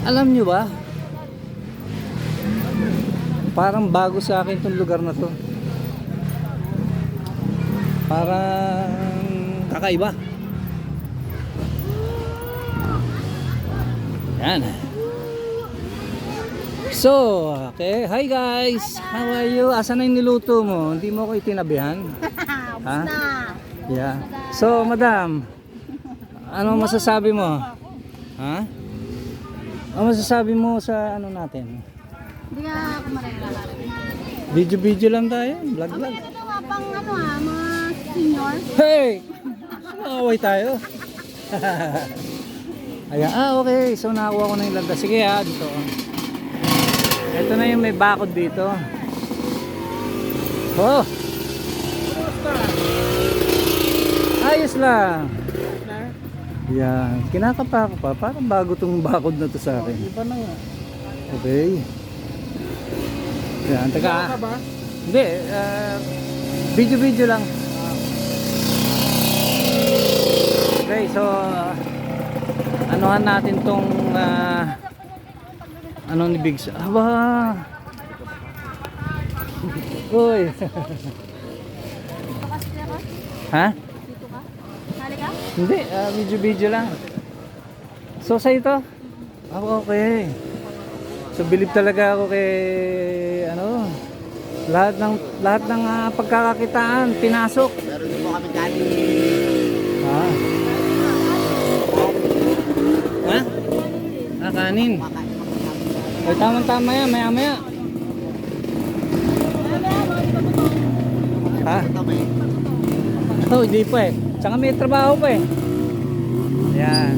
Alam nyo ba? Parang bago sa akin tong lugar na to. Parang kakaiba. Yan. So, okay. Hi guys. How are you? Asan na yung niluto mo? Hindi mo ako itinabihan? Ha? Yeah. So, madam, ano masasabi mo? Ha? Ano masasabi mo sa ano natin? Hindi nga ako marerala. Video lang tayo. Vlog. Ito nga pang ano mga senior. Hey! Away tayo. Ayan. Okay. So, nakakuha ko na yung lagda. Sige dito. Ito na yung may bakod dito. Oh! Ayos lang. Yan. Kinakapa ko pa. Parang bago tong bakod na to sa akin. Iba na nga. Okay. Yan. Taga. Ka ba? Hindi. Video lang. Okay. So, anuhan natin tong ano ni Biggs. Aba. Uy. Ha? Dito ka? Hali ka? Hindi, video lang. So sa ito? Okay. So bilib talaga ako kay ano, lahat ng pagkakakitaan pinasok. Meron din po kami kanin. Ha? Kanin. Ay, tama yan, maya. Ha? Ito may. Oh, hindi pa eh. Tsaka may trabaho pa eh. Ayan.